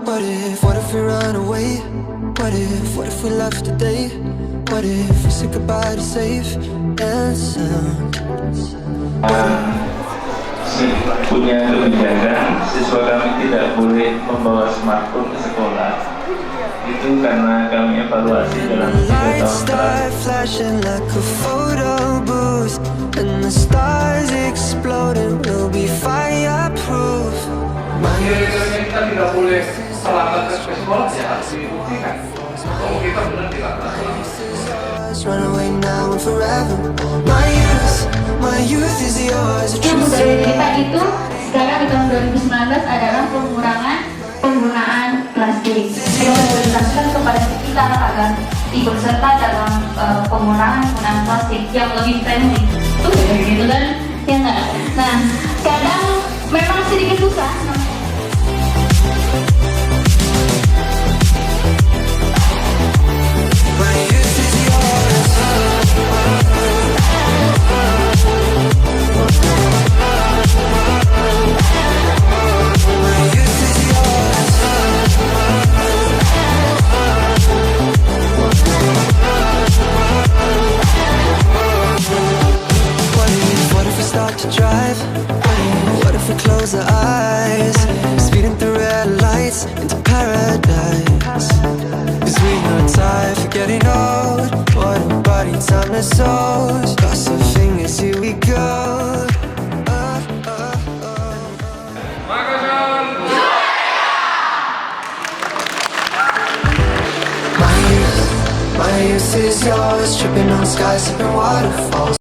What if we run away? What if we left today? What if we said goodbye to safe and sound? Punya kebijakan siswa kami tidak boleh membawa smartphone ke sekolah. Itu karena kami evaluasi dalam 3 tahun terakhir. Kita tidak boleh selangkah ke sekolah ya harus dibuktikan. Kalau kita benar dilarang. Yang budaya kita itu sekarang di tahun 2019 adalah pengurangan penggunaan plastik. Kita menjelaskan kepada kita agar ikut serta dalam pengurangan penggunaan plastik yang lebih friendly. Gitu kan? Ya nggak? Nah, kadang memang sedikit susah. What if we close our eyes, speeding through red lights into paradise? 'Cause we know time for getting old. What a body, timeless souls. Cross our fingers, here we go. My youth is yours, tripping on skies, sipping waterfalls.